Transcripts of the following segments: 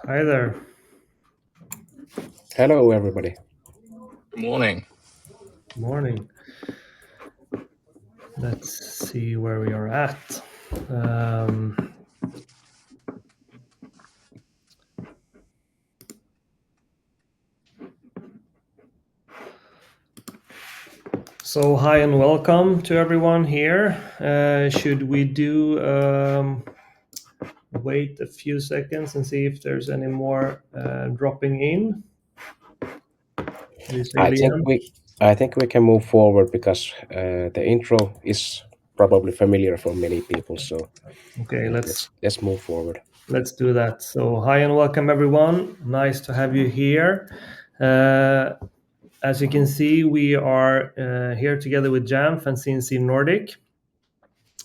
Hi there. Hello, everybody. Good morning. Morning. Let's see where we are at. So hi and welcome to everyone here. Should we do wait a few seconds and see if there's any more dropping in? What do you say, Liam? I think we can move forward because the intro is probably familiar for many people. So Okay, let's move forward. let's do that. So hi and welcome everyone. Nice to have you here. As you can see, we are here together with Jamf and CNC Nordic.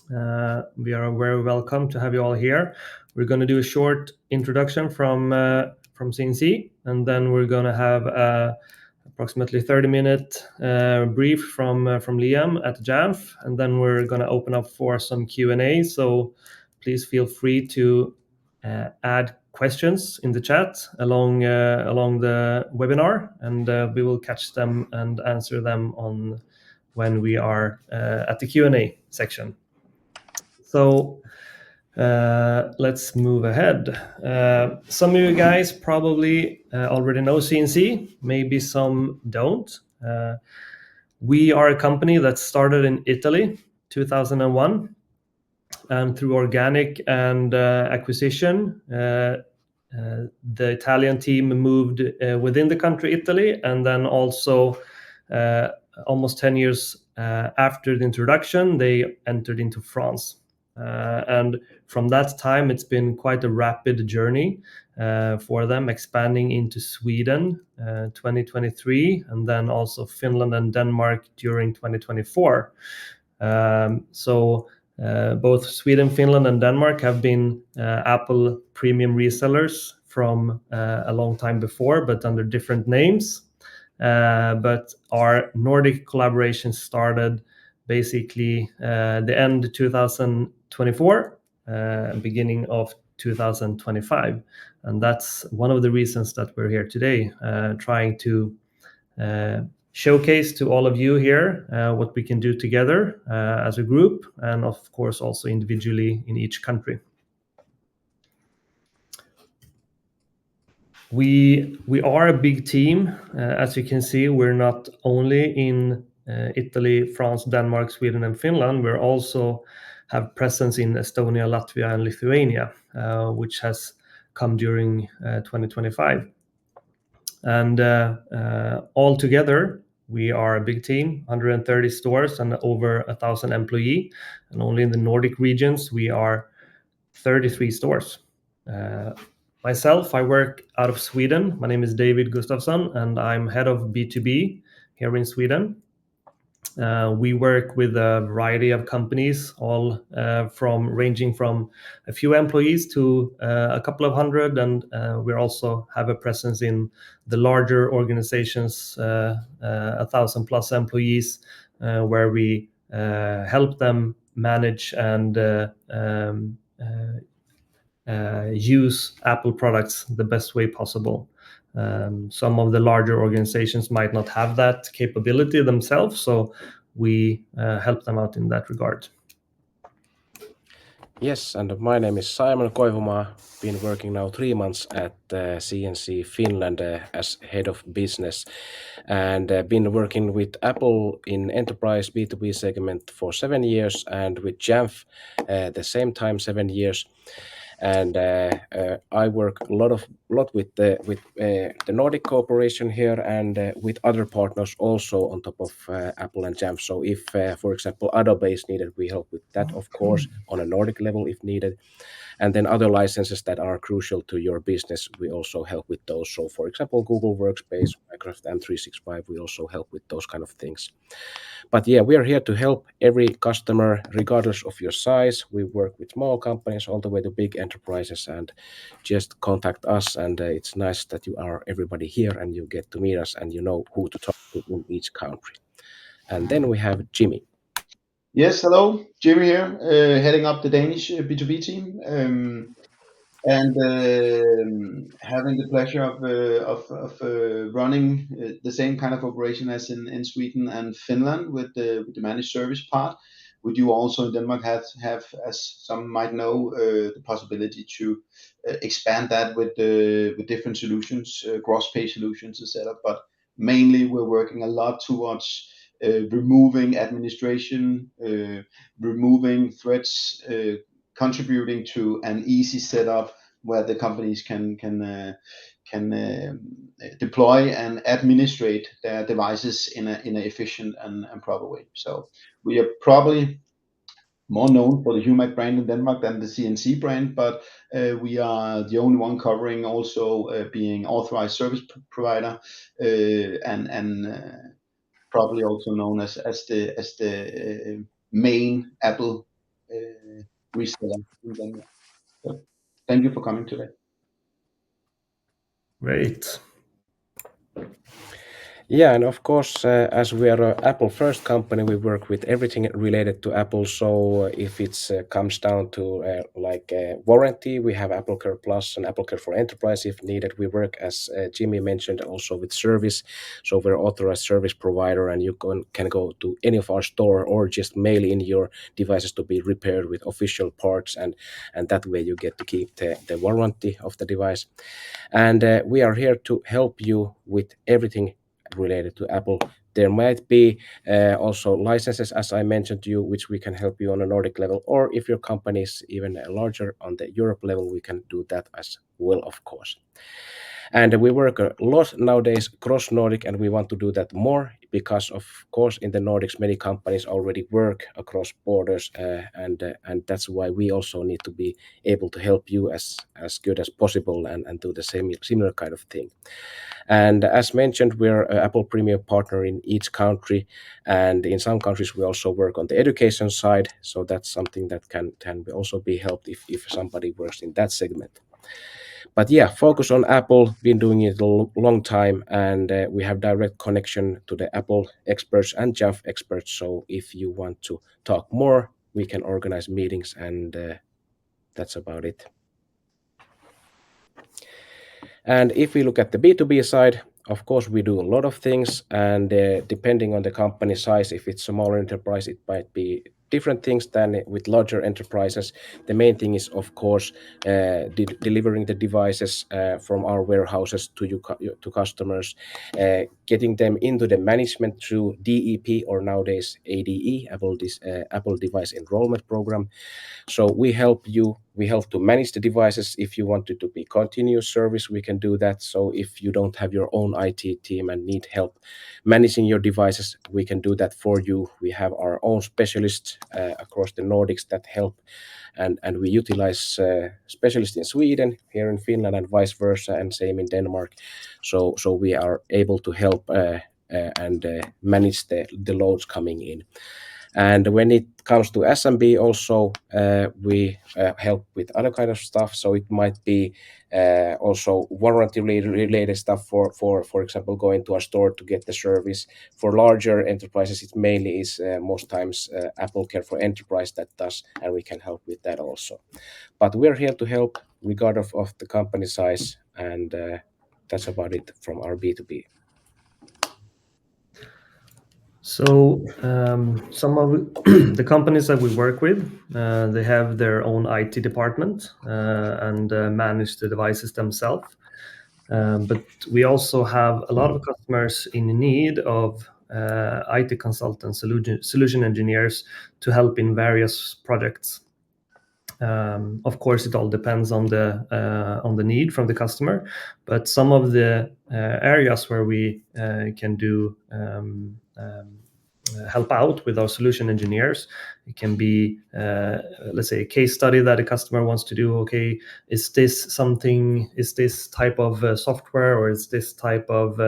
We are very welcome to have you all here. We're going to do a short introduction from CNC, and then we're going to have approximately 30-minute brief from Liam at Jamf, and then we're going to open up for some Q&A. So please feel free to add questions in the chat along the webinar, and we will catch them and answer them on when we are at the Q&A section. So let's move ahead. Some of you guys probably already know CNC, maybe some don't. We are a company that started in Italy, 2001, and through organic and acquisition, the Italian team moved within the country, Italy, and then also almost 10 years after the introduction, they entered into France. And from that time, it's been quite a rapid journey for them, expanding into Sweden 2023, and then also Finland and Denmark during 2024. Both Sweden, Finland, and Denmark have been Apple premium resellers from a long time before, but under different names. But our Nordic collaboration started basically the end 2024, beginning of 2025. And that's one of the reasons that we're here today, trying to showcase to all of you here what we can do together as a group, and of course also individually in each country. We are a big team. As you can see, we're not only in Italy, France, Denmark, Sweden, and Finland. We also have presence in Estonia, Latvia, and Lithuania, which has come during 2025. And all together, we are a big team, 130 stores and over 1,000 employees. And only in the Nordic regions, we are 33 stores. Myself, I work out of Sweden. My name is David Gustafsson, and I'm head of B2B here in Sweden. We work with a variety of companies, all ranging from a few employees to a couple of hundred, and we also have a presence in the larger organizations, 1,000 plus employees, where we help them manage and use Apple products the best way possible. Some of the larger organizations might not have that capability themselves, so we help them out in that regard. Yes, and my name is Simon Koivuma. Been working now 3 months at CNC Finland as head of business, and been working with Apple in enterprise B2B segment for 7 years, and with Jamf the same time 7 years. And I work a lot with the Nordic cooperation here, and with other partners also on top of Apple and Jamf. So if, for example, Adobe is needed, we help with that, of course, on a Nordic level if needed. And then other licenses that are crucial to your business, we also help with those. So for example, Google Workspace, Microsoft M365, we also help with those kind of things. But yeah, we are here to help every customer, regardless of your size. We work with small companies all the way to big enterprises, and just contact us. And it's nice that you are everybody here and you get to meet us and you know who to talk to in each country. And then we have Jimmy. Yes, hello, Jimmy here, heading up the Danish B2B team. and having the pleasure of running the same kind of operation as in Sweden and Finland with the managed service part. We do also in Denmark have, as some might know, the possibility to expand that with different solutions, cross-pay solutions, etc. But mainly we're working a lot towards removing administration, removing threats, contributing to an easy setup where the companies can deploy and administrate their devices in an efficient and proper way. So we are probably more known for the Humac brand in Denmark than the CNC brand, but we are the only one covering also being authorized service provider, and probably also known as the main Apple reseller in Denmark. So thank you for coming today. Great. Yeah, and of course, as we are an Apple first company, we work with everything related to Apple. So if it comes down to warranty, we have Apple Care Plus and Apple Care for Enterprise if needed. We work, as Jimmy mentioned, also with service. So we're authorized service provider, and you can go to any of our store or just mail in your devices to be repaired with official parts, and that way you get to keep the warranty of the device. And we are here to help you with everything related to Apple. There might be also licenses, as I mentioned to you, which we can help you on a Nordic level, or if your company is even larger on the Europe level, we can do that as well, of course. And we work a lot nowadays cross Nordic, and we want to do that more because, of course, in the Nordics, many companies already work across borders, and that's why we also need to be able to help you as good as possible and do the similar kind of thing. And as mentioned, we're an Apple Premium partner in each country, and in some countries we also work on the education side. So that's something that can also be helped if somebody works in that segment. But yeah, focus on Apple. Been doing it a long time, and we have direct connection to the Apple experts and Jamf experts. So if you want to talk more, we can organize meetings, and that's about it. And if we look at the B2B side, of course, we do a lot of things, and depending on the company size, if it's a smaller enterprise, it might be different things than with larger enterprises. The main thing is, of course, delivering the devices from our warehouses to customers, getting them into the management through DEP, or nowadays ADE, Apple Device Enrollment Program. So we help you. We help to manage the devices. If you want it to be continuous service, we can do that. So if you don't have your own IT team and need help managing your devices, we can do that for you. We have our own specialists across the Nordics that help, and we utilize specialists in Sweden, here in Finland, and vice versa, and same in Denmark. So we are able to help and manage the loads coming in. And when it comes to SMB also, we help with other kind of stuff. So it might be also warranty related stuff for example, going to a store to get the service. For larger enterprises, it mainly is most times Apple Care for Enterprise that does, and we can help with that also. But we're here to help regardless of the company size, and that's about it from our B2B. So some of the companies that we work with, they have their own IT department and manage the devices themselves. But we also have a lot of customers in need of IT consultants, solution engineers to help in various projects. Of course, it all depends on the need from the customer, but some of the areas where we can do help out with our solution engineers. It can be, let's say, a case study that a customer wants to do. Okay, is this type of software, or is this type of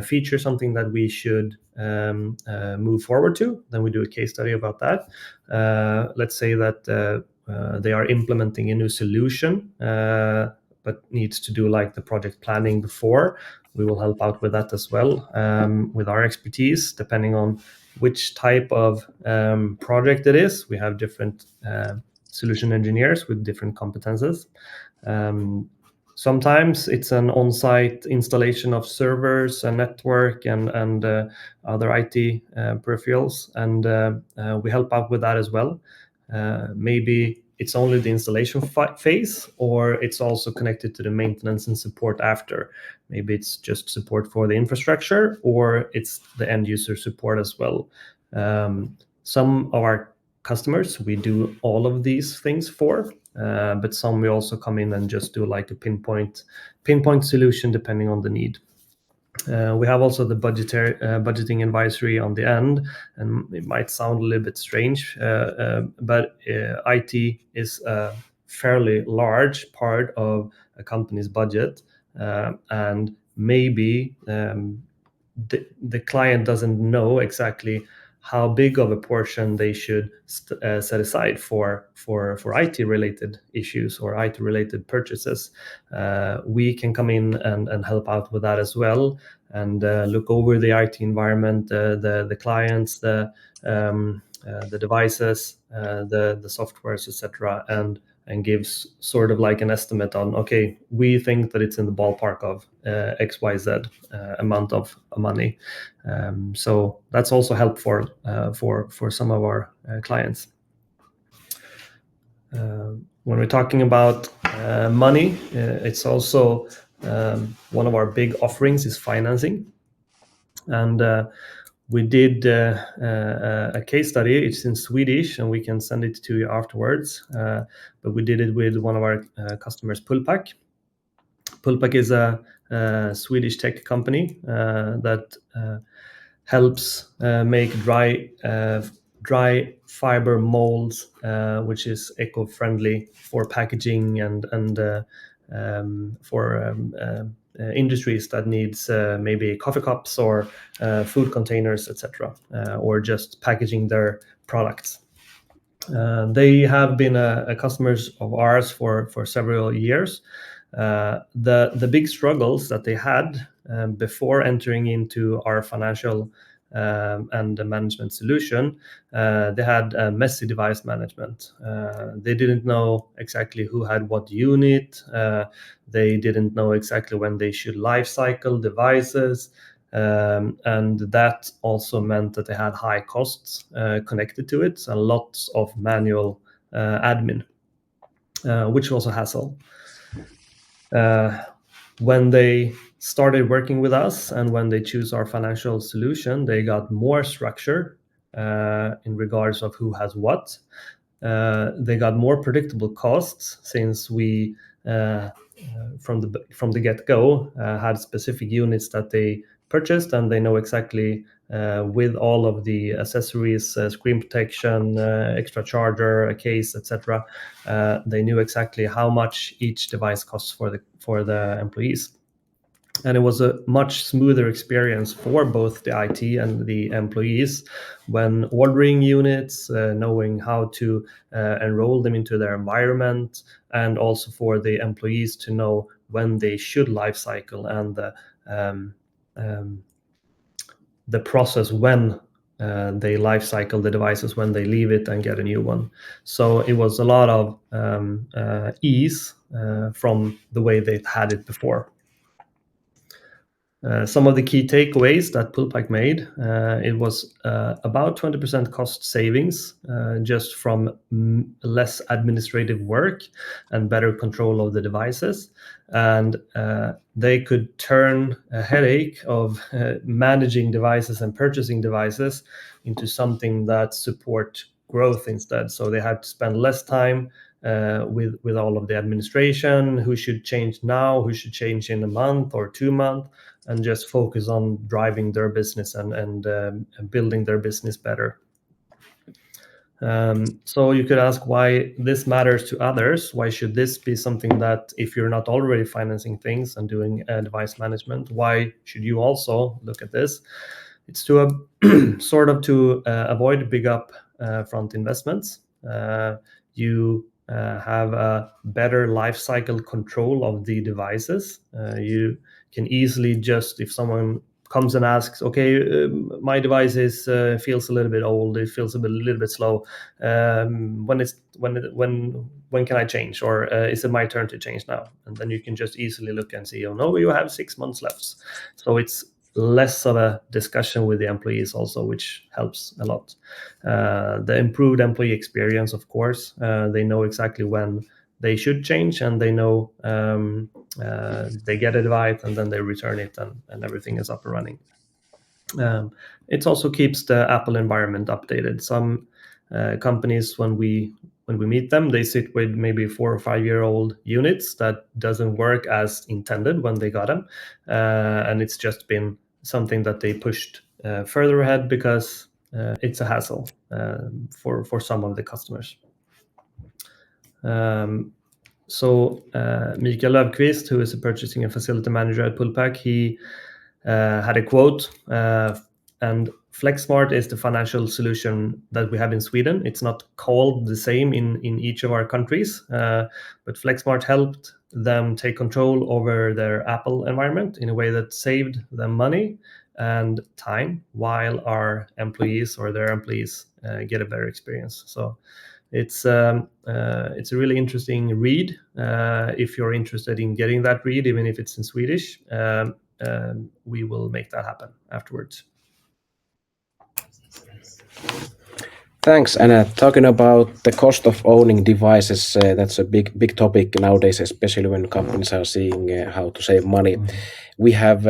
feature something that we should move forward to? Then we do a case study about that. Let's say that they are implementing a new solution, but needs to do like the project planning before. We will help out with that as well, with our expertise, depending on which type of project it is. We have different solution engineers with different competences. Sometimes it's an on-site installation of servers and network and other IT peripherals, and we help out with that as well. Maybe it's only the installation phase, or it's also connected to the maintenance and support after. Maybe it's just support for the infrastructure, or it's the end user support as well. Some of our customers we do all of these things for, but some we also come in and just do like a pinpoint solution depending on the need. We have also the budgeting advisory on the end, and it might sound a little bit strange, but IT is a fairly large part of a company's budget, and maybe the client doesn't know exactly how big of a portion they should set aside for IT related issues or IT related purchases. We can come in and help out with that as well, and look over the IT environment, the clients, the devices, the softwares, etc., and gives sort of like an estimate on, okay, we think that it's in the ballpark of XYZ amount of money. So that's also helpful for some of our clients. When we're talking about money, it's also one of our big offerings is financing. And we did a case study. It's in Swedish, and we can send it to you afterwards. But we did it with one of our customers, Pullpack. Pullpack is a Swedish tech company that helps make dry fiber molds, which is eco-friendly for packaging and for industries that needs maybe coffee cups or food containers, etc., or just packaging their products. They have been a customers of ours for several years. The big struggles that they had before entering into our financial and the management solution, they had messy device management. They didn't know exactly who had what unit. They didn't know exactly when they should life cycle devices. And that also meant that they had high costs connected to it and lots of manual admin, which was a hassle. When they started working with us and when they choose our financial solution, they got more structure in regards of who has what. They got more predictable costs since we from the get-go had specific units that they purchased, and they know exactly with all of the accessories, screen protection, extra charger, a case, etc. They knew exactly how much each device costs for the employees. And it was a much smoother experience for both the IT and the employees when ordering units, knowing how to enroll them into their environment, and also for the employees to know when they should life cycle and the process when they life cycle the devices, when they leave it and get a new one. So it was a lot of ease from the way they had it before. Some of the key takeaways that Pullpack made, it was about 20% cost savings just from less administrative work and better control of the devices. And they could turn a headache of managing devices and purchasing devices into something that support growth instead. So they had to spend less time with all of the administration, who should change now, who should change in a month or 2 months, and just focus on driving their business and building their business better. So you could ask why this matters to others. Why should this be something that, if you're not already financing things and doing device management, why should you also look at this? It's to sort of to avoid big up front investments. You have a better life cycle control of the devices. You can easily just, if someone comes and asks, okay, my device feels a little bit old, it feels a little bit slow. When when can I change, or is it my turn to change now? And then you can just easily look and see, oh no, you have 6 months left. So it's less of a discussion with the employees also, which helps a lot. The improved employee experience, of course, they know exactly when they should change, and they know they get advice and then they return it, and everything is up and running. It also keeps the Apple environment updated. Some companies, when we meet them, they sit with maybe 4 or 5 year old units that doesn't work as intended when they got them, and it's just been something that they pushed further ahead because it's a hassle for some of the customers. So Mikael Löfqvist, who is a purchasing and facility manager at Pullpack, he had a quote, and FlexSmart is the financial solution that we have in Sweden. It's not called the same in each of our countries, but FlexSmart helped them take control over their Apple environment in a way that saved them money and time, while our employees or their employees get a better experience. So it's a really interesting read. If you're interested in getting that read, even if it's in Swedish, we will make that happen afterwards. Thanks. And talking about the cost of owning devices, that's a big topic nowadays, especially when companies are seeing how to save money. We have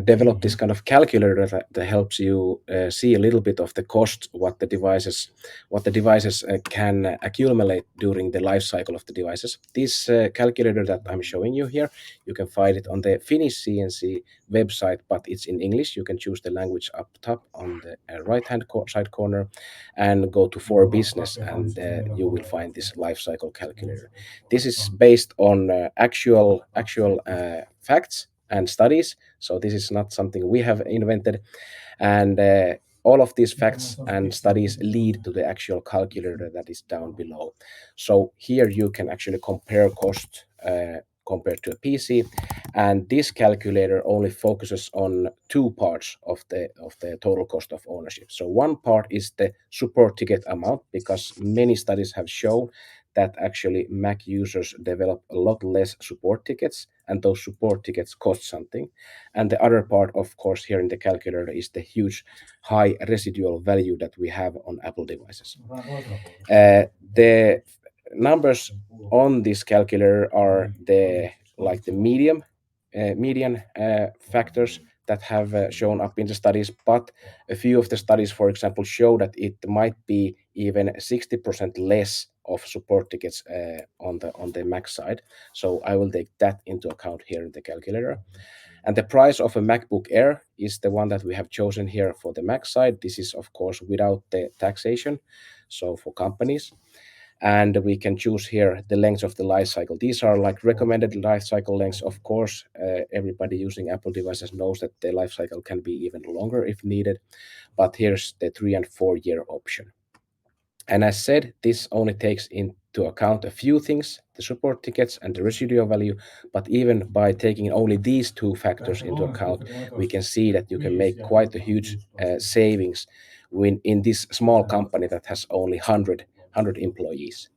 developed this kind of calculator that helps you see a little bit of the cost, what the devices can accumulate during the life cycle of the devices. This calculator that I'm showing you here, you can find it on the Finnish CNC website, but it's in English. You can choose the language up top on the right-hand side corner and go to For Business, and you will find this life cycle calculator. This is based on actual facts and studies, so this is not something we have invented, and all of these facts and studies lead to the actual calculator that is down below. So here you can actually compare cost compared to a PC, and this calculator only focuses on two parts of the total cost of ownership. So one part is the support ticket amount, because many studies have shown that actually Mac users develop a lot less support tickets, and those support tickets cost something. And the other part, of course, here in the calculator is the huge high residual value that we have on Apple devices. The numbers on this calculator are the median factors that have shown up in the studies, but a few of the studies, for example, show that it might be even 60% less of support tickets on the Mac side. So I will take that into account here in the calculator. And the price of a MacBook Air is the one that we have chosen here for the Mac side. This is, of course, without the taxation, so for companies. And we can choose here the length of the life cycle. These are like recommended life cycle lengths. Of course, everybody using Apple devices knows that the life cycle can be even longer if needed, but here's the 3 and 4 year option. And as said, this only takes into account a few things, the support tickets and the residual value, but even by taking only these two factors into account, we can see that you can make quite a huge savings in this small company that has only 100 employees.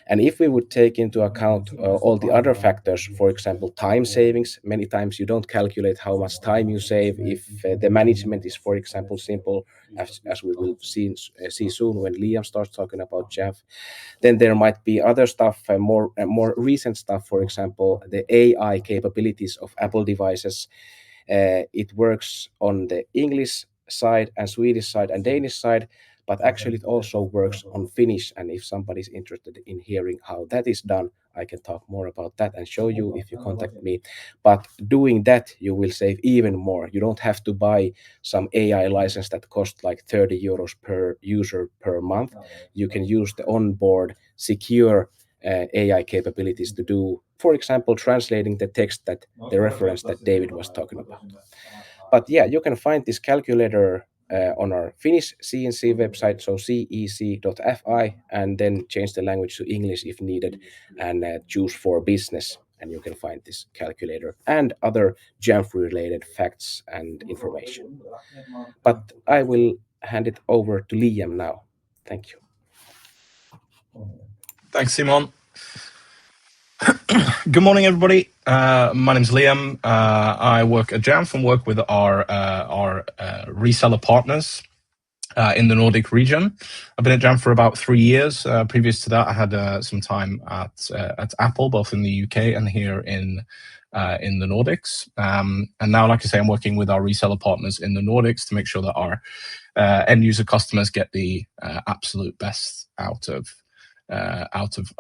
And if we would take into account all the other factors, for example, time savings, many times you don't calculate how much time you save if the management is, for example, simple, as we will see soon when Liam starts talking about Jamf. Then there might be other stuff, more recent stuff, for example, the AI capabilities of Apple devices. It works on the English side and Swedish side and Danish side, but actually it also works on Finnish. And if somebody's interested in hearing how that is done, I can talk more about that and show you if you contact me. But doing that, you will save even more. You don't have to buy some AI license that costs like 30 euros per user per month. You can use the onboard secure AI capabilities to do, for example, translating the text, that the reference that David was talking about. But yeah, you can find this calculator on our Finnish CNC website, so cec.fi, and then change the language to English if needed, and choose For Business, and you can find this calculator and other Jamf-related facts and information. But I will hand it over to Liam now. Thank you. Thanks, Simon. Good morning, everybody. My name's Liam. I work at Jamf and work with our reseller partners in the Nordic region. I've been at Jamf for about 3 years. Previous to that, I had some time at Apple, both in the UK and here in the Nordics. And now, like I say, I'm working with our reseller partners in the Nordics to make sure that our end user customers get the absolute best out of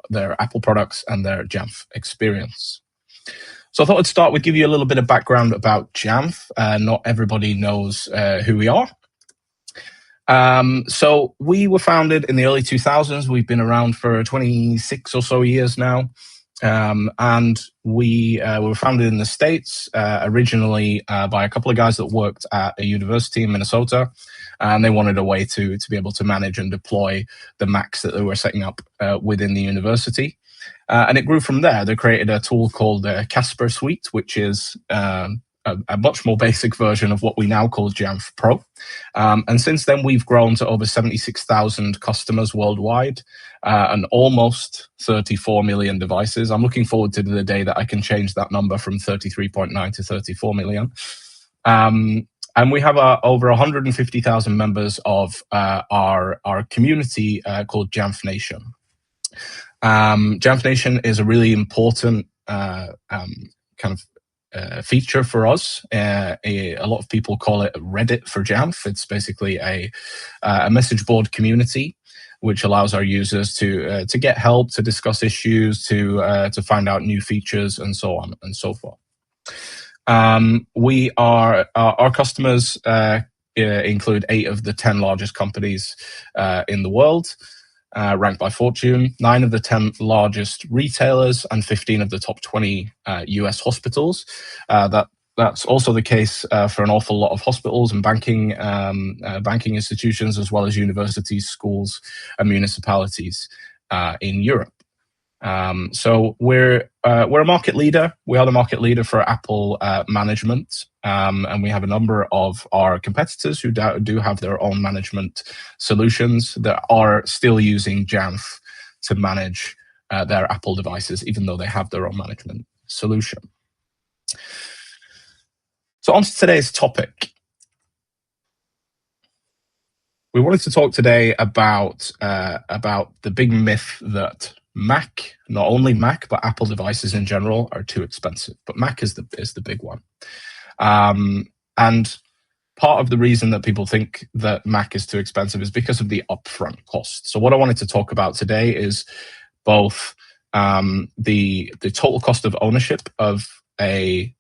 their Apple products and their Jamf experience. So I thought I'd start with give you a little bit of background about Jamf. Not everybody knows who we are. So we were founded in the early 2000s. We've been around for 26 or so years now. And we were founded in the States, originally by a couple of guys that worked at a university in Minnesota. And they wanted a way to be able to manage and deploy the Macs that they were setting up within the university. And it grew from there. They created a tool called Casper Suite, which is a much more basic version of what we now call Jamf Pro. And since then, we've grown to over 76,000 customers worldwide and almost 34 million devices. I'm looking forward to the day that I can change that number from 33.9 to 34 million. And we have over 150,000 members of our community called Jamf Nation. Jamf Nation is a really important feature for us. A lot of people call it Reddit for Jamf. It's basically a message board community which allows our users to get help, to discuss issues, to find out new features, and so on and so forth. Our customers include 8 of the 10 largest companies in the world, ranked by Fortune, 9 of the 10 largest retailers, and 15 of the top 20 US hospitals. That's also the case for an awful lot of hospitals and banking institutions, as well as universities, schools, and municipalities in Europe. So we're a market leader. We are the market leader for Apple management, and we have a number of our competitors who do have their own management solutions that are still using Jamf to manage their Apple devices, even though they have their own management solution. So on to today's topic. We wanted to talk today about the big myth that Mac, not only Mac, but Apple devices in general are too expensive. But Mac is the big one. And part of the reason that people think that Mac is too expensive is because of the upfront cost. So what I wanted to talk about today is both the total cost of ownership of a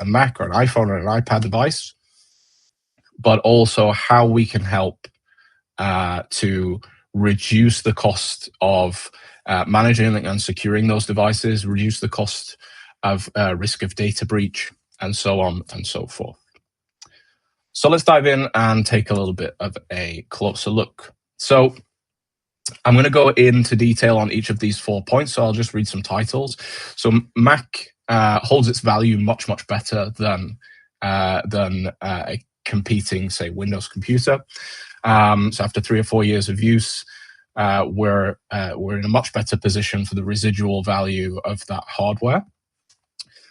Mac or an iPhone or an iPad device, but also how we can help to reduce the cost of managing and securing those devices, reduce the cost of risk of data breach, and so on and so forth. So let's dive in and take a little bit of a closer look. So I'm going to go into detail on each of these 4 points, so I'll just read some titles. So Mac holds its value much, much better than a competing, say, Windows computer. So after 3 or 4 years of use, we're in a much better position for the residual value of that hardware.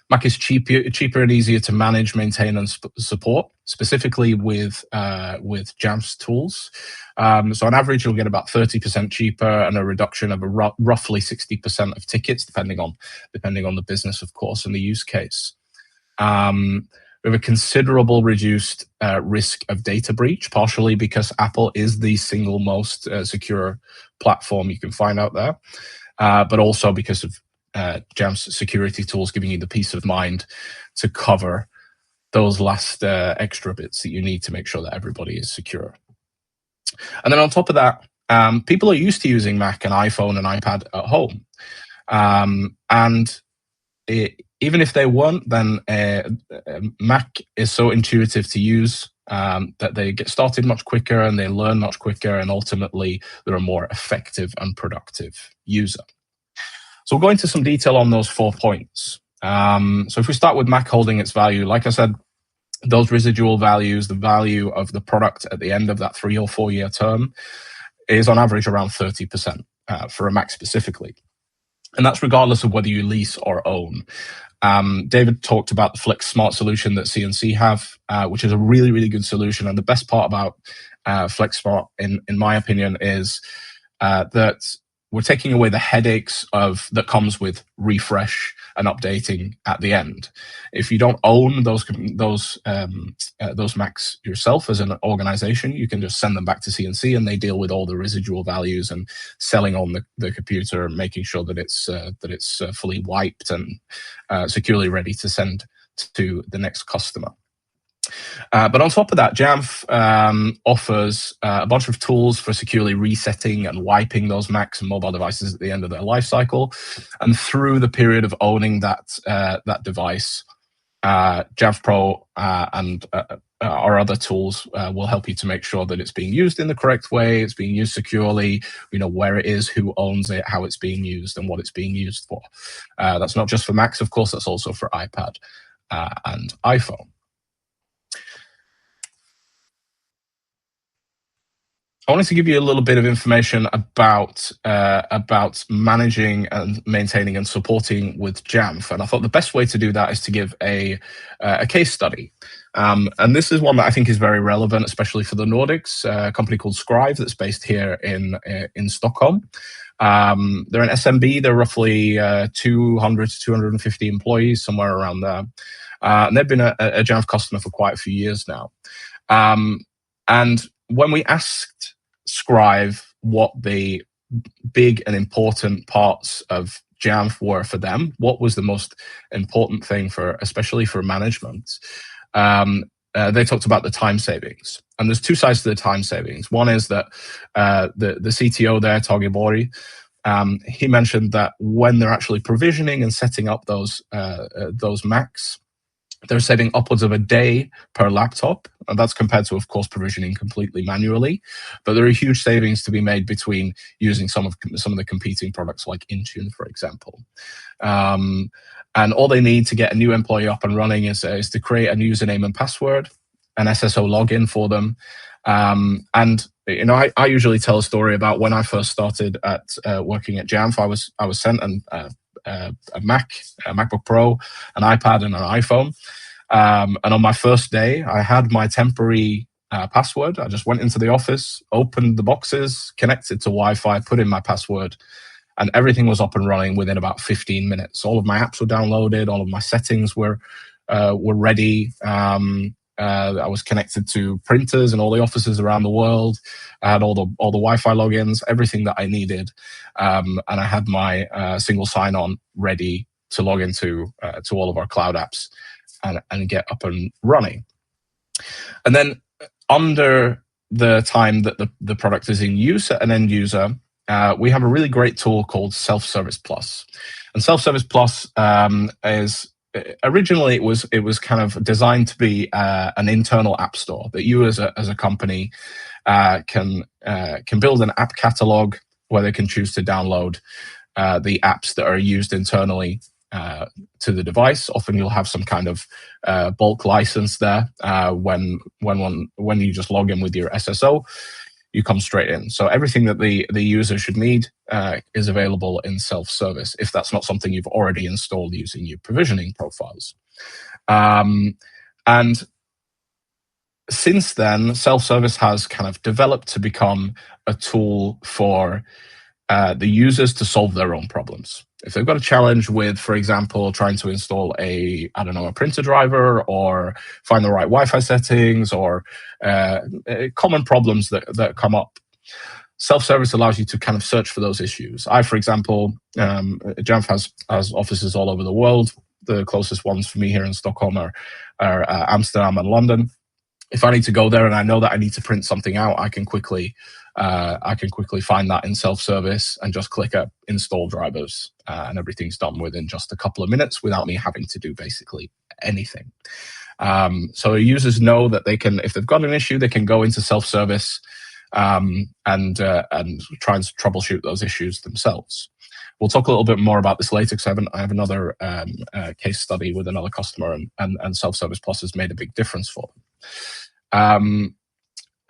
Mac is cheaper and easier to manage, maintain, and support, specifically with Jamf's tools. So on average, you'll get about 30% cheaper and a reduction of roughly 60% of tickets, depending on the business, of course, and the use case. We have a considerable reduced risk of data breach, partially because Apple is the single most secure platform you can find out there, but also because of Jamf's security tools giving you the peace of mind to cover those last extra bits that you need to make sure that everybody is secure. And then on top of that, people are used to using Mac and iPhone and iPad at home. Even if they weren't, then Mac is so intuitive to use that they get started much quicker and they learn much quicker, and ultimately they're a more effective and productive user. So we'll go into some detail on those 4 points. So if we start with Mac holding its value, like I said, those residual values, the value of the product at the end of that 3 or 4 year term, is on average around 30% for a Mac specifically. And that's regardless of whether you lease or own. David talked about the Flex Smart solution that CNC have, which is a really, really good solution. And the best part about Flex Smart, in my opinion, is that we're taking away the headaches that comes with refresh and updating at the end. If you don't own those Macs yourself as an organization, you can just send them back to CNC, and they deal with all the residual values and selling on the computer, making sure that it's fully wiped and securely ready to send to the next customer. But on top of that, Jamf offers a bunch of tools for securely resetting and wiping those Macs and mobile devices at the end of their life cycle. And through the period of owning that device, Jamf Pro and our other tools will help you to make sure that it's being used in the correct way, it's being used securely, you know where it is, who owns it, how it's being used, and what it's being used for. That's not just for Macs, of course, that's also for iPad and iPhone. I wanted to give you a little bit of information about managing and maintaining and supporting with Jamf, and I thought the best way to do that is to give a case study. And this is one that I think is very relevant, especially for the Nordics. A company called Scrive that's based here in Stockholm. They're an SMB. They're roughly 200 to 250 employees, somewhere around there. And they've been a Jamf customer for quite a few years now. And when we asked Scrive what the big and important parts of Jamf were for them, what was the most important thing especially for management, they talked about the time savings. And there's two sides to the time savings. One is that the CTO there, Tage Borg, he mentioned that when they're actually provisioning and setting up those Macs, they're saving upwards of a day per laptop, and that's compared to, of course, provisioning completely manually. But there are huge savings to be made between using some of the competing products like Intune, for example. And all they need to get a new employee up and running is to create a username and password, an SSO login for them. And you know, I usually tell a story about when I first started working at Jamf. I was sent a MacBook Pro, an iPad, and an iPhone. And on my first day, I had my temporary password. I just went into the office, opened the boxes, connected to Wi-Fi, put in my password, and everything was up and running within about 15 minutes. All of my apps were downloaded, all of my settings were ready. I was connected to printers in all the offices around the world. I had all the Wi-Fi logins, everything that I needed, and I had my single sign-on ready to log into to all of our cloud apps and get up and running. And then under the time that the product is in use at an end user, we have a really great tool called Self-Service Plus. And Self-Service Plus is originally it was kind of designed to be an internal app store that you as a company can build an app catalog where they can choose to download the apps that are used internally to the device. Often you'll have some kind of bulk license there. When you just log in with your SSO, you come straight in. So everything that the user should need is available in self-service if that's not something you've already installed using your provisioning profiles. And since then, self-service has kind of developed to become a tool for the users to solve their own problems. If they've got a challenge with, for example, trying to install a printer driver or find the right Wi-Fi settings or common problems that come up, self-service allows you to kind of search for those issues. For example, Jamf has offices all over the world. The closest ones for me here in Stockholm are Amsterdam and London. If I need to go there and I know that I need to print something out, I can quickly find that in self-service and just click install drivers, and everything's done within just a couple of minutes without me having to do basically anything. So users know that they can, if they've got an issue, they can go into self-service and try and troubleshoot those issues themselves. We'll talk a little bit more about this later because I have another case study with another customer, and Self-Service Plus has made a big difference for them.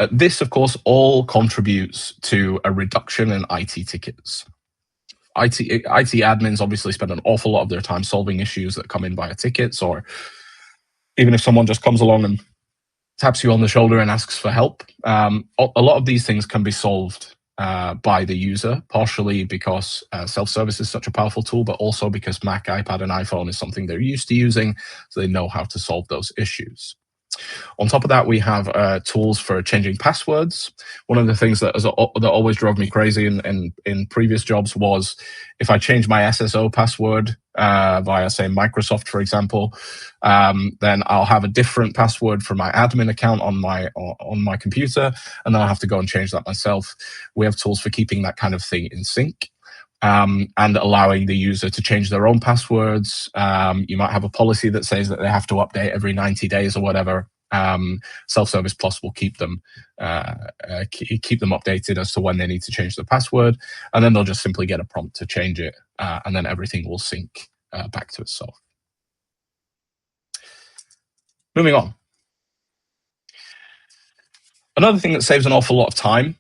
This, of course, all contributes to a reduction in IT tickets. IT admins obviously spend an awful lot of their time solving issues that come in via tickets, or even if someone just comes along and taps you on the shoulder and asks for help. A lot of these things can be solved by the user, partially because self-service is such a powerful tool, but also because Mac, iPad, and iPhone is something they're used to using, so they know how to solve those issues. On top of that, we have tools for changing passwords. One of the things that always drove me crazy in previous jobs was if I change my SSO password via, say, Microsoft, for example, then I'll have a different password for my admin account on my computer, and then I'll have to go and change that myself. We have tools for keeping that kind of thing in sync. And allowing the user to change their own passwords. You might have a policy that says that they have to update every 90 days or whatever. Self-Service Plus will keep them updated as to when they need to change the password, and then they'll just simply get a prompt to change it, and then everything will sync back to itself. Moving on. Another thing that saves an awful lot of time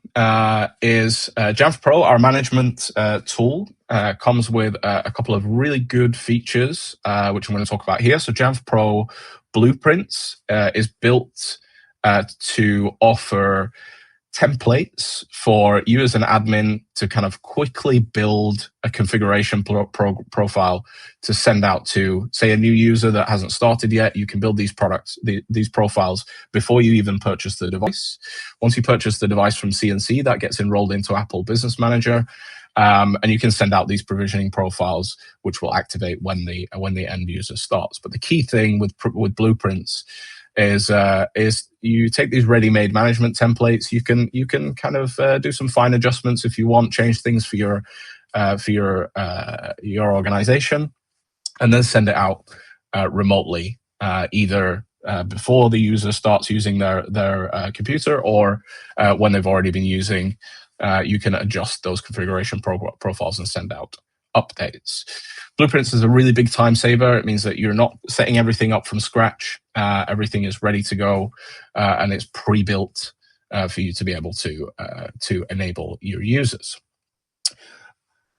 is Jamf Pro, our management tool, comes with a couple of really good features, which I'm going to talk about here. So Jamf Pro Blueprints is built to offer templates for you as an admin to kind of quickly build a configuration profile to send out to, say, a new user that hasn't started yet. You can build these these profiles before you even purchase the device. Once you purchase the device from CNC, that gets enrolled into Apple Business Manager, and you can send out these provisioning profiles, which will activate when the end user starts. But the key thing with Blueprints is you take these ready-made management templates. You can kind of do some fine adjustments if you want, change things for your organization, and then send it out remotely, either before the user starts using their computer, or when they've already been using. You can adjust those configuration profiles and send out updates. Blueprints is a really big time saver. It means that you're not setting everything up from scratch. Everything is ready to go, and it's pre-built for you to be able to enable your users.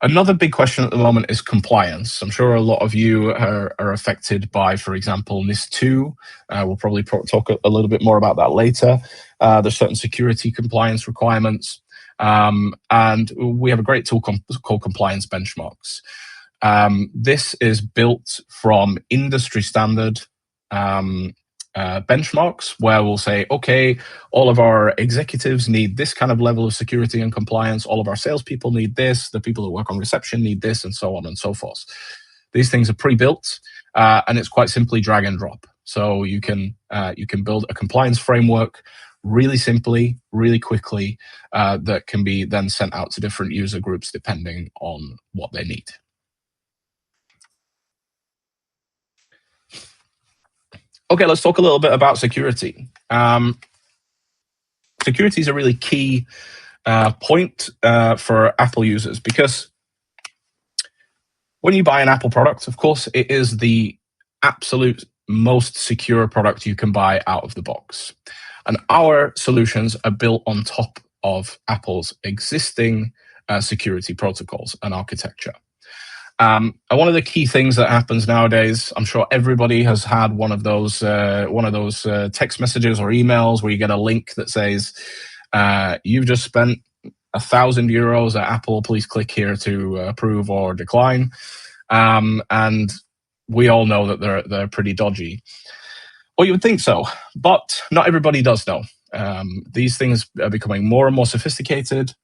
Another big question at the moment is compliance. I'm sure a lot of you are affected by, for example, NIS2. We'll probably talk a little bit more about that later. There's certain security compliance requirements. And we have a great tool called Compliance Benchmarks. This is built from industry standard benchmarks, where we'll say, okay, all of our executives need this kind of level of security and compliance. All of our salespeople need this. The people that work on reception need this, and so on and so forth. These things are pre-built, and it's quite simply drag and drop. So you can build a compliance framework really simply, really quickly, that can be then sent out to different user groups depending on what they need. Okay, let's talk a little bit about security. Security is a really key point for Apple users, because when you buy an Apple product, of course, it is the absolute most secure product you can buy out of the box. And our solutions are built on top of Apple's existing security protocols and architecture. And one of the key things that happens nowadays, I'm sure everybody has had one of those text messages or emails where you get a link that says, "You've just spent €1,000 at Apple. Please click here to approve or decline." And we all know that they're pretty dodgy. Well, you would think so, but not everybody does know. These things are becoming more and more sophisticated,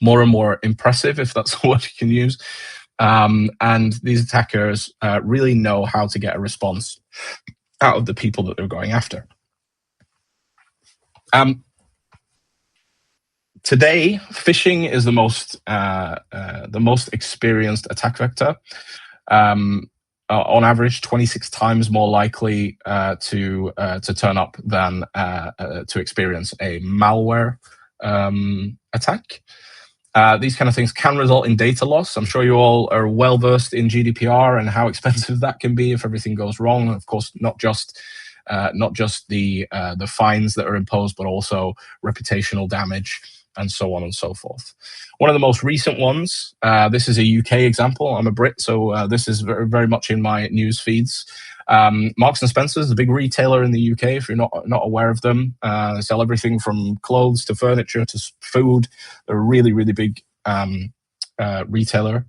more and more impressive, if that's a word you can use. And these attackers really know how to get a response out of the people that they're going after. Today, phishing is the most experienced attack vector. On average, 26 times more likely to turn up than to experience a malware attack. These kind of things can result in data loss. I'm sure you all are well versed in GDPR and how expensive that can be if everything goes wrong. Of course, not just not just the fines that are imposed, but also reputational damage and so on and so forth. One of the most recent ones, this is a UK example. I'm a Brit, so this is very, very much in my news feeds. Marks and Spencer's, the big retailer in the UK, if you're not aware of them. They sell everything from clothes to furniture to food. They're a really, really big retailer.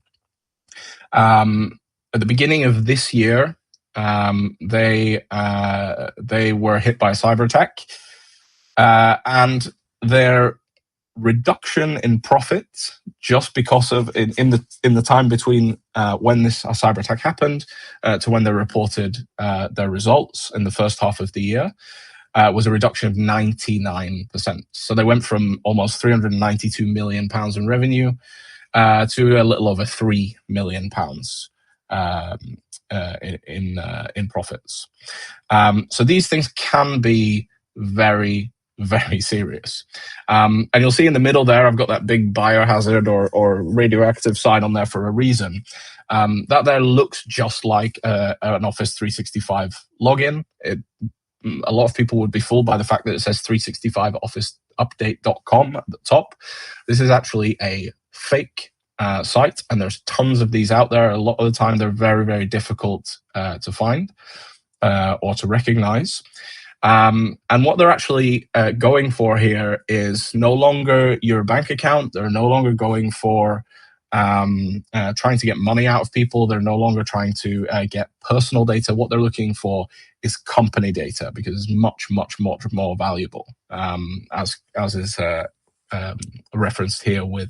At the beginning of this year, they were hit by a cyber attack, and their reduction in profit, just because of in the time between when this cyber attack happened to when they reported their results in the first half of the year, was a reduction of 99%. So they went from almost £392 million in revenue to a little over £3 million in profits. So these things can be very, very serious. And you'll see in the middle there, I've got that big biohazard or radioactive sign on there for a reason. That there looks just like an Office 365 login. A lot of people would be fooled by the fact that it says 365officeupdate.com at the top. This is actually a fake site, and there's tons of these out there. A lot of the time, they're very, very difficult to find or to recognize. And what they're actually going for here is no longer your bank account. They're no longer going for trying to get money out of people. They're no longer trying to get personal data. What they're looking for is company data, because it's much, much, much more valuable, as is referenced here with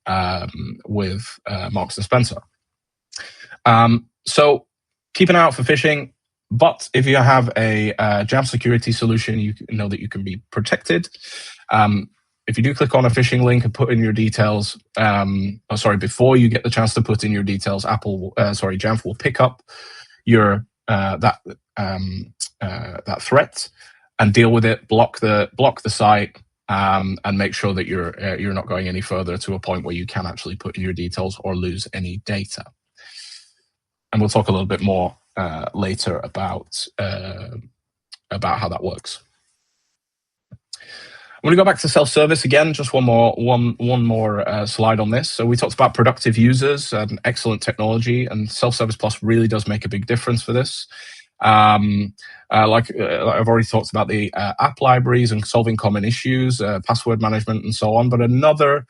Marks and Spencer. So keep an eye out for phishing. But if you have a Jamf security solution, you know that you can be protected. If you do click on a phishing link and put in your details, before you get the chance to put in your details, Jamf will pick up your that threat and deal with it, block the site, and make sure that you're not going any further to a point where you can actually put in your details or lose any data. And we'll talk a little bit more later about how that works. I'm going to go back to self-service again. Just one more slide on this. So we talked about productive users and excellent technology, and Self-Service Plus really does make a big difference for this. Like I've already talked about the app libraries and solving common issues, password management, and so on. But another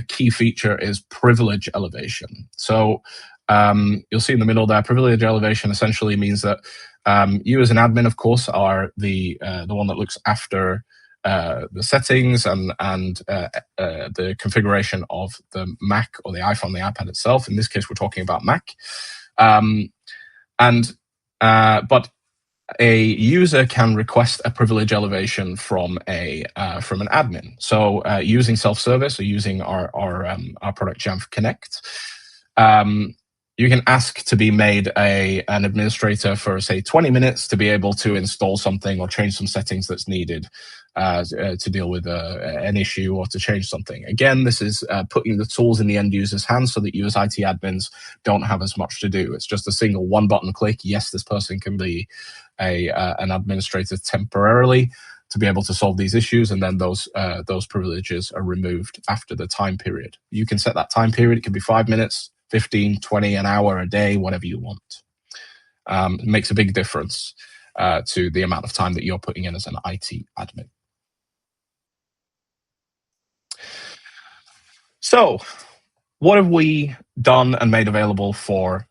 key feature is privilege elevation. So you'll see in the middle there, privilege elevation essentially means that you as an admin, of course, are the one that looks after the settings and the configuration of the Mac or the iPhone, the iPad itself. In this case, we're talking about Mac. But a user can request a privilege elevation from an admin. So using self-service or using our product Jamf Connect, you can ask to be made an administrator for, say, 20 minutes to be able to install something or change some settings that's needed to deal with an issue or to change something. Again, this is putting the tools in the end user's hands so that you as IT admins don't have as much to do. It's just a single one-button click. Yes, this person can be an administrator temporarily to be able to solve these issues, and then those privileges are removed after the time period. You can set that time period. It can be 5 minutes, 15, 20, an hour, a day, whatever you want. It makes a big difference to the amount of time that you're putting in as an IT admin. So, what have we done and made available for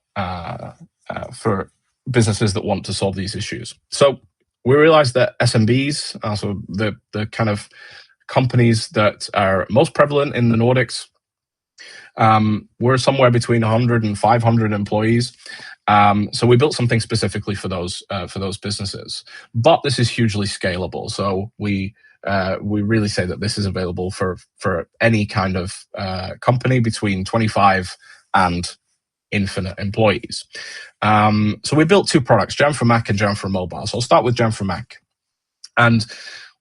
businesses that want to solve these issues? So, we realized that SMBs, so the kind of companies that are most prevalent in the Nordics, we're somewhere between 100 and 500 employees. So we built something specifically for those businesses. But this is hugely scalable. So we really say that this is available for any kind of company between 25 and infinite employees. So we built two products, Jamf for Mac and Jamf for Mobile. So I'll start with Jamf for Mac. And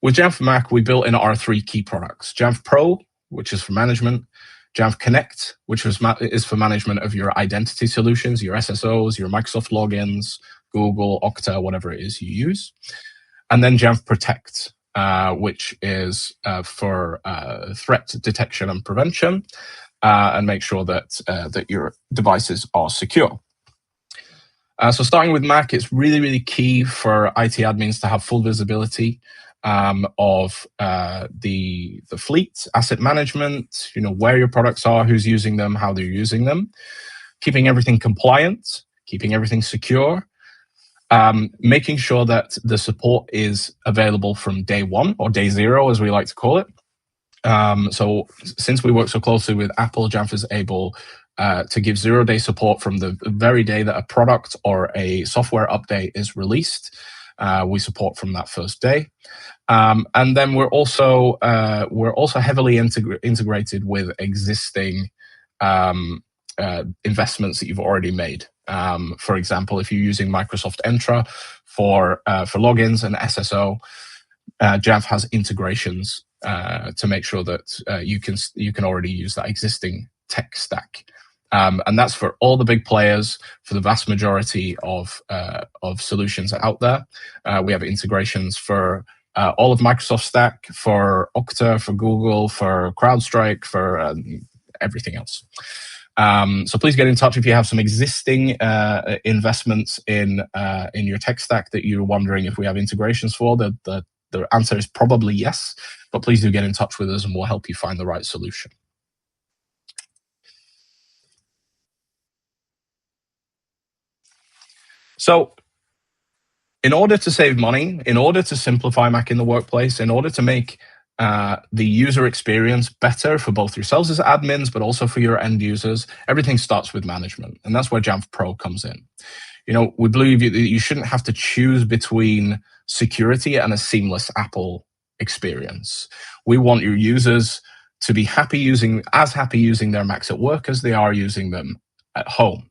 with Jamf for Mac, we built in our three key products: Jamf Pro, which is for management; Jamf Connect, which is for management of your identity solutions, your SSOs, your Microsoft logins, Google, Okta, whatever it is you use. And then Jamf Protect, which is for threat detection and prevention, and make sure that that your devices are secure. So starting with Mac, it's really, really key for IT admins to have full visibility of the fleet, asset management, where your products are, who's using them, how they're using them, keeping everything compliant, keeping everything secure, making sure that the support is available from day one, or day zero, as we like to call it. So since we work so closely with Apple, Jamf is able to give 0-day support from the very day that a product or a software update is released. We support from that first day. And then we're also heavily integrated with existing investments that you've already made. For example, if you're using Microsoft Entra for logins and SSO, Jamf has integrations to make sure that you can already use that existing tech stack. And that's for all the big players, for the vast majority of solutions out there. We have integrations for all of Microsoft stack, for Okta, for Google, for CrowdStrike, for everything else. So please get in touch if you have some existing investments in your tech stack that you're wondering if we have integrations for. The answer is probably yes, but please do get in touch with us and we'll help you find the right solution. So in order to save money, in order to simplify Mac in the workplace, in order to make the user experience better for both yourselves as admins, but also for your end users, everything starts with management. And that's where Jamf Pro comes in. We believe that you shouldn't have to choose between security and a seamless Apple experience. We want your users to be as happy using their Macs at work as they are using them at home.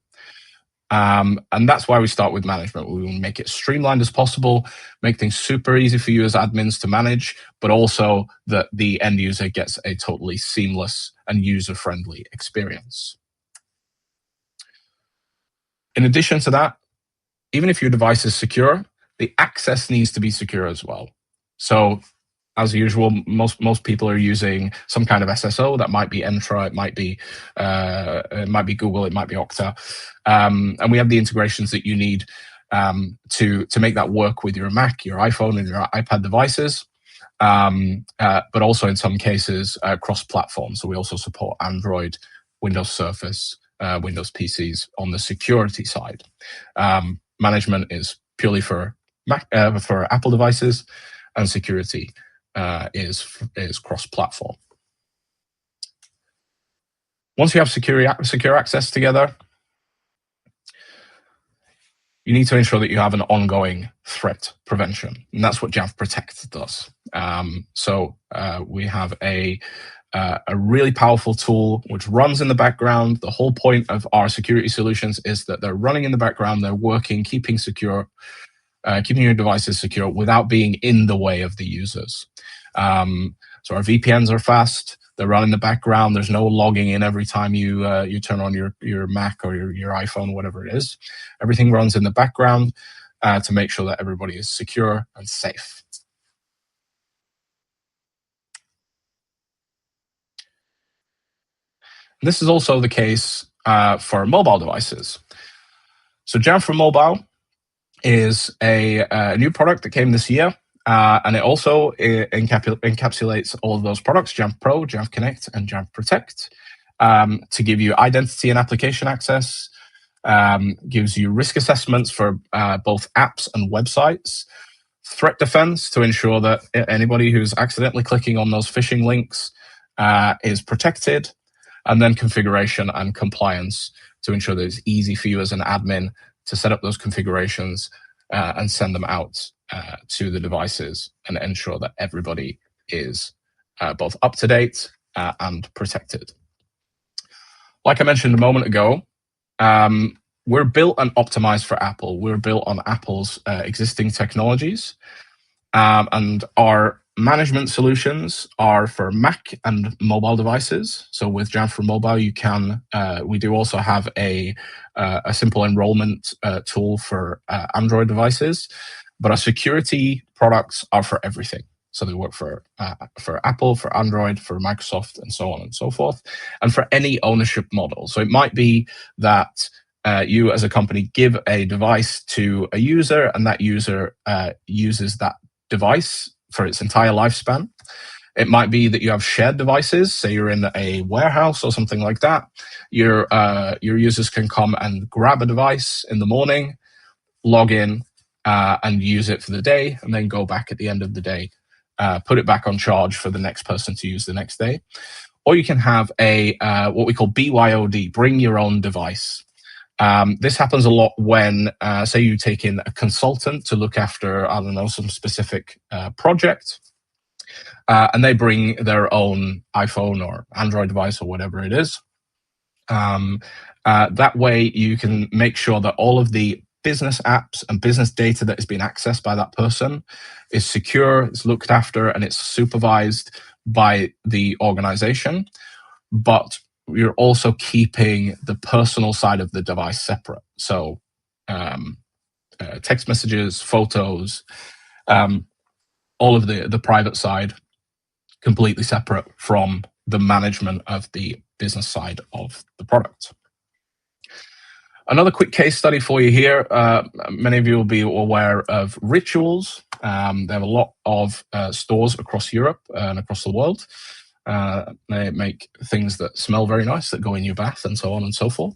And that's why we start with management. We will make it streamlined as possible, make things super easy for you as admins to manage, but also that the end user gets a totally seamless and user-friendly experience. In addition to that, even if your device is secure, the access needs to be secure as well. So as usual, most people are using some kind of SSO. That might be Entra, it might be Google, it might be Okta, and we have the integrations that you need to make that work with your Mac, your iPhone, and your iPad devices. But also in some cases cross-platform. So we also support Android, Windows Surface, Windows PCs on the security side. Management is purely for Apple devices, and security is cross-platform. Once you have secure access together, you need to ensure that you have an ongoing threat prevention, and that's what Jamf Protect does. So we have a really powerful tool which runs in the background. The whole point of our security solutions is that they're running in the background, they're working, keeping your devices secure without being in the way of the users. So our VPNs are fast. They're running in the background. There's no logging in every time you turn on your Mac or your iPhone, whatever it is. Everything runs in the background to make sure that everybody is secure and safe. This is also the case for mobile devices. So Jamf for Mobile is a new product that came this year, and it also encapsulates all of those products, Jamf Pro, Jamf Connect, and Jamf Protect, to give you identity and application access, gives you risk assessments for both apps and websites, threat defense to ensure that anybody who's accidentally clicking on those phishing links is protected, and then configuration and compliance to ensure that it's easy for you as an admin to set up those configurations and send them out to the devices and ensure that everybody is both up to date and protected. Like I mentioned a moment ago, we're built and optimized for Apple. We're built on Apple's existing technologies, and our management solutions are for Mac and mobile devices. So with Jamf for Mobile, you can. We do also have a simple enrollment tool for Android devices, but our security products are for everything. So they work for Apple, for Android, for Microsoft, and so on and so forth, and for any ownership model. So it might be that you as a company give a device to a user, and that user uses that device for its entire lifespan. It might be that you have shared devices, say you're in a warehouse or something like that. Your users can come and grab a device in the morning, log in, and use it for the day, and then go back at the end of the day, put it back on charge for the next person to use the next day. Or you can have a what we call BYOD, bring your own device. This happens a lot when, say, you take in a consultant to look after, I don't know, some specific project, and they bring their own iPhone or Android device or whatever it is. That way, you can make sure that all of the business apps and business data that is being accessed by that person is secure, it's looked after, and it's supervised by the organization. But you're also keeping the personal side of the device separate. So text messages, photos, all of the private side, completely separate from the management of the business side of the product. Another quick case study for you here. Many of you will be aware of Rituals. They have a lot of stores across Europe and across the world. They make things that smell very nice that go in your bath and so on and so forth.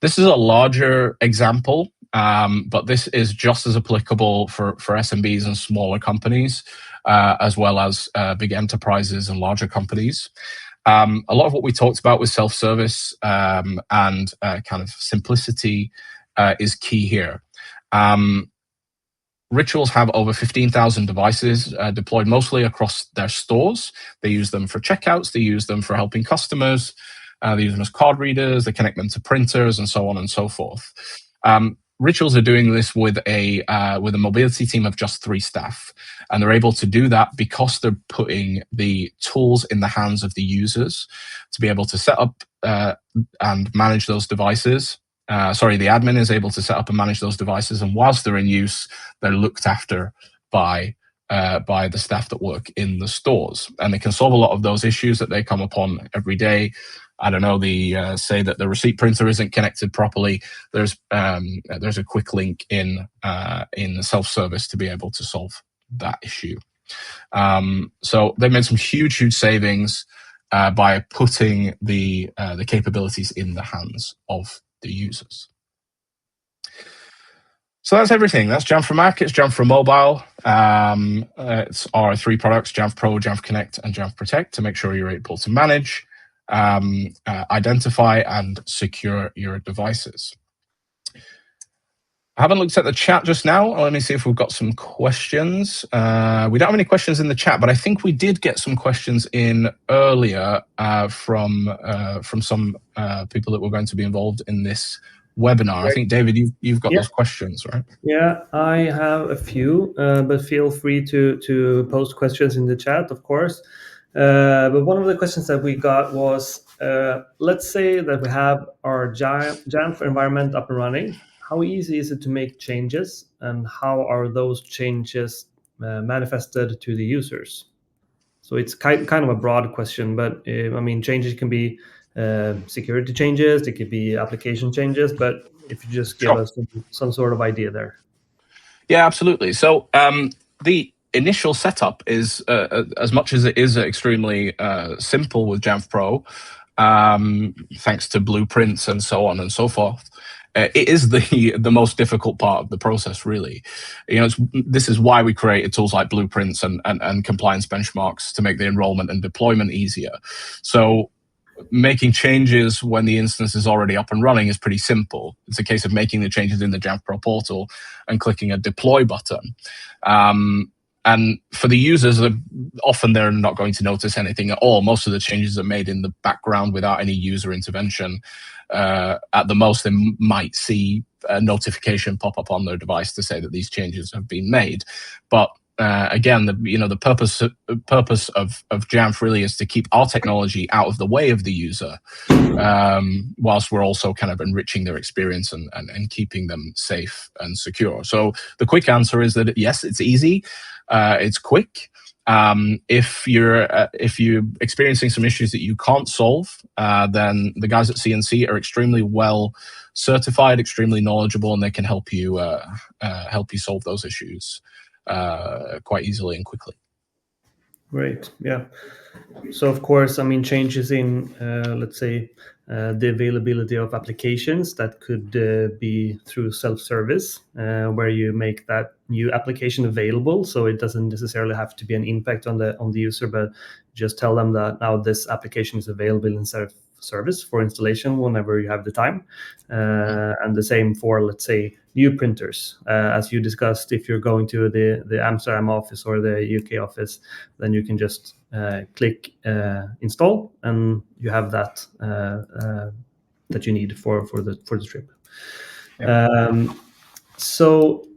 This is a larger example, but this is just as applicable for SMBs and smaller companies, as well as big enterprises and larger companies. A lot of what we talked about with self-service and kind of simplicity is key here. Rituals have over 15,000 devices deployed mostly across their stores. They use them for checkouts, they use them for helping customers, they use them as card readers, they connect them to printers, and so on and so forth. Rituals are doing this with a mobility team of just 3 staff, and they're able to do that because they're putting the tools in the hands of the users to be able to set up and manage those devices. The admin is able to set up and manage those devices, and whilst they're in use, they're looked after by the staff that work in the stores, and they can solve a lot of those issues that they come upon every day. I don't know, say that the receipt printer isn't connected properly. There's a quick link in the self-service to be able to solve that issue. So they made some huge savings by putting the capabilities in the hands of the users. So that's everything. That's Jamf for Mac. It's Jamf for Mobile. It's our 3 products: Jamf Pro, Jamf Connect, and Jamf Protect, to make sure you're able to manage, identify, and secure your devices. I haven't looked at the chat just now. Let me see if we've got some questions. We don't have any questions in the chat, but I think we did get some questions in earlier from some people that were going to be involved in this webinar. Right. I think, David, you've got those questions, right? Yeah, I have a few, but feel free to post questions in the chat, of course. But one of the questions that we got was, let's say that we have our Jamf environment up and running. How easy is it to make changes, and how are those changes manifested to the users? So it's kind of a broad question, but I mean, changes can be security changes, it could be application changes, but if you just give us some sort of idea there. Yeah, absolutely. So the initial setup is, as much as it is extremely simple with Jamf Pro, thanks to blueprints and so on and so forth, it is the most difficult part of the process, really. This is why we created tools like blueprints and compliance benchmarks to make the enrollment and deployment easier. So making changes when the instance is already up and running is pretty simple. It's a case of making the changes in the Jamf Pro portal and clicking a deploy button. And for the users, often they're not going to notice anything at all. Most of the changes are made in the background without any user intervention. At the most, they might see a notification pop up on their device to say that these changes have been made. But again, the purpose of Jamf really is to keep our technology out of the way of the user, whilst we're also kind of enriching their experience and keeping them safe and secure. So the quick answer is that yes, it's easy, it's quick. If you're experiencing some issues that you can't solve, then the guys at CNC are extremely well certified, extremely knowledgeable, and they can help you solve those issues quite easily and quickly. Great. Yeah. So of course, I mean, changes in let's say the availability of applications that could be through self-service, where you make that new application available, so it doesn't necessarily have to be an impact on the user, but just tell them that now this application is available in service for installation whenever you have the time, and the same for, let's say, new printers. As you discussed, if you're going to the Amsterdam office or the UK office, then you can just click install, and you have that that you need for the trip. Yeah. So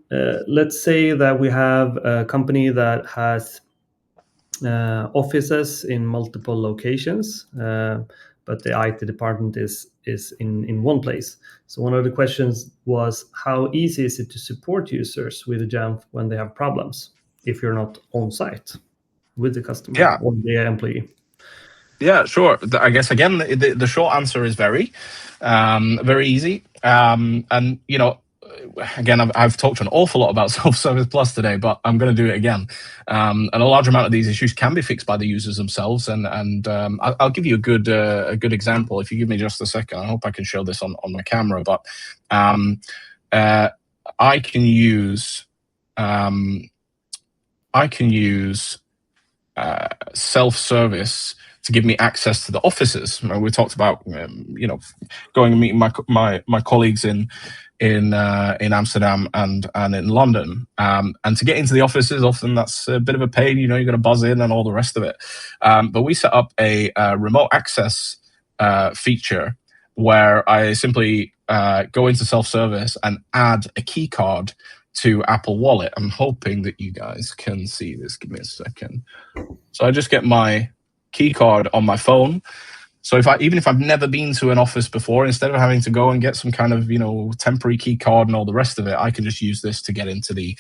let's say that we have a company that has offices in multiple locations, but the IT department is in one place. So one of the questions was, how easy is it to support users with Jamf when they have problems if you're not on site with the customer or the employee? Yeah, sure. I guess again, the short answer is very easy. And again, I've talked an awful lot about Self-Service Plus today, but I'm going to do it again. And a large amount of these issues can be fixed by the users themselves. And I'll give you a good example. If you give me just a second, I hope I can show this on my camera. But I can use self-service to give me access to the offices. We talked about going and meeting my colleagues in Amsterdam and in London, and to get into the offices, often that's a bit of a pain. You got to buzz in and all the rest of it. But we set up a remote access feature where I simply go into self-service and add a key card to Apple Wallet. I'm hoping that you guys can see this. Give me a second. So I just get my key card on my phone. So even if I've never been to an office before, instead of having to go and get some kind of temporary key card and all the rest of it, I can just use this to get into the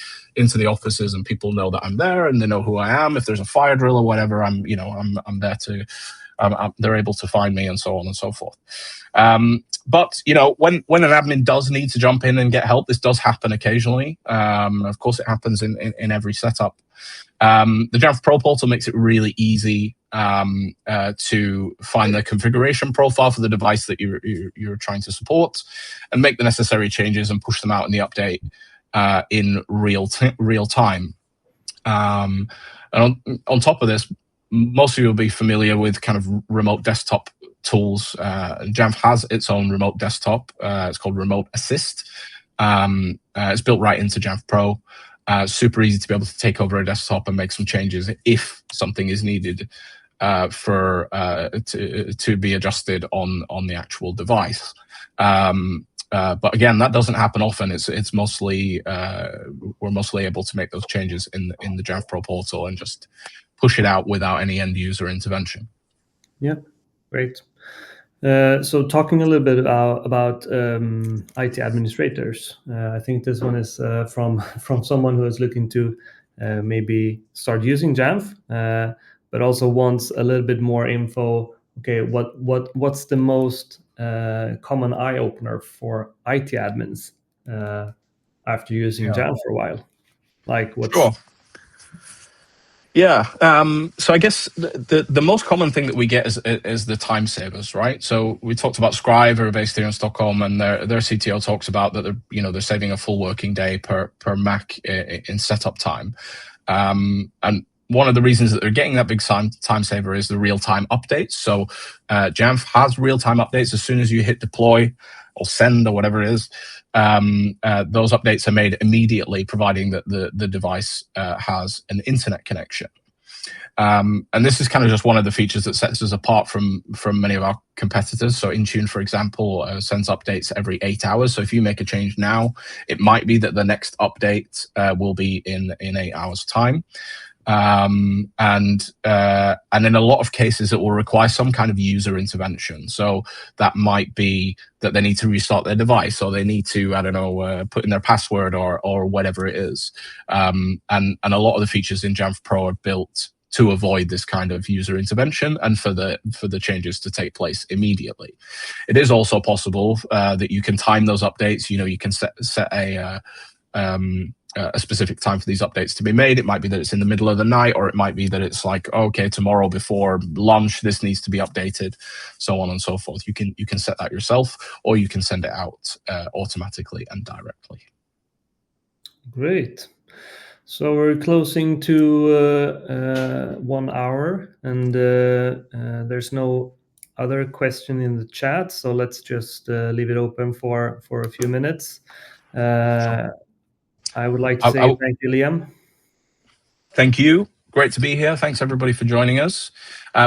offices, and people know that I'm there and they know who I am. If there's a fire drill or whatever, I'm there to. They're able to find me, and so on and so forth. But when an admin does need to jump in and get help, this does happen occasionally. Of course, it happens in every setup. The Jamf Pro Portal makes it really easy to find the configuration profile for the device that you're trying to support, and make the necessary changes and push them out in the update in real time. And on top of this, most of you will be familiar with kind of remote desktop tools. Jamf has its own remote desktop. It's called Remote Assist. It's built right into Jamf Pro. Super easy to be able to take over a desktop and make some changes if something is needed to be adjusted on the actual device. But again, that doesn't happen often. It's mostly we're mostly able to make those changes in the Jamf Pro Portal and just push it out without any end user intervention. Yeah, great. So talking a little bit about IT administrators, I think this one is from someone who is looking to maybe start using Jamf, but also wants a little bit more info. Okay, what's the most common eye opener for IT admins after using Jamf for a while? Like what's Sure. Yeah. So I guess the most common thing that we get is the time savers, right? So we talked about Scribe, who are based here in Stockholm, and their CTO talks about that they're saving a full working day per Mac in setup time. And one of the reasons that they're getting that big time saver is the real-time updates. So Jamf has real-time updates as soon as you hit deploy or send or whatever it is. Those updates are made immediately, providing that the device has an internet connection. And this is kind of just one of the features that sets us apart from many of our competitors. So Intune, for example, sends updates every 8 hours. So if you make a change now, it might be that the next update will be in 8 hours' time. And in a lot of cases, it will require some kind of user intervention. So that might be that they need to restart their device, or they need to, I don't know, put in their password or whatever it is. And a lot of the features in Jamf Pro are built to avoid this kind of user intervention and for the changes to take place immediately. It is also possible that you can time those updates. You can set a specific time for these updates to be made. It might be that it's in the middle of the night, or it might be that it's like, okay, tomorrow before lunch, this needs to be updated, so on and so forth. You can set that yourself, or you can send it out automatically and directly. Great. So we're closing to 1 hour, and there's no other question in the chat. So let's just leave it open for a few minutes. I would like to say thank you, Liam. Thank you. Great to be here. Thanks everybody for joining us.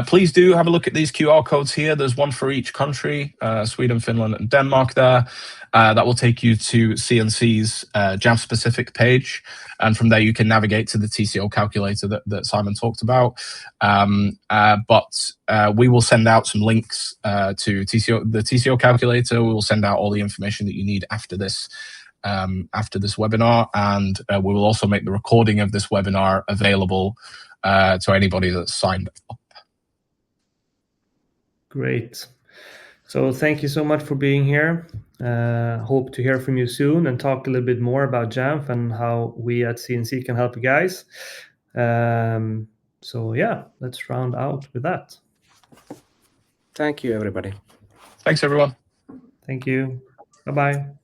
Please do have a look at these QR codes here. There's one for each country, Sweden, Finland, and Denmark there. That will take you to CNC's Jamf specific page. And from there, you can navigate to the TCO calculator that Simon talked about. But we will send out some links to the TCO calculator. We will send out all the information that you need after this webinar, and we will also make the recording of this webinar available to anybody that's signed up. Great. So thank you so much for being here. Hope to hear from you soon and talk a little bit more about Jamf and how we at CNC can help you guys. So yeah, let's round out with that. Thank you, everybody. Thanks, everyone. Thank you. Bye-bye.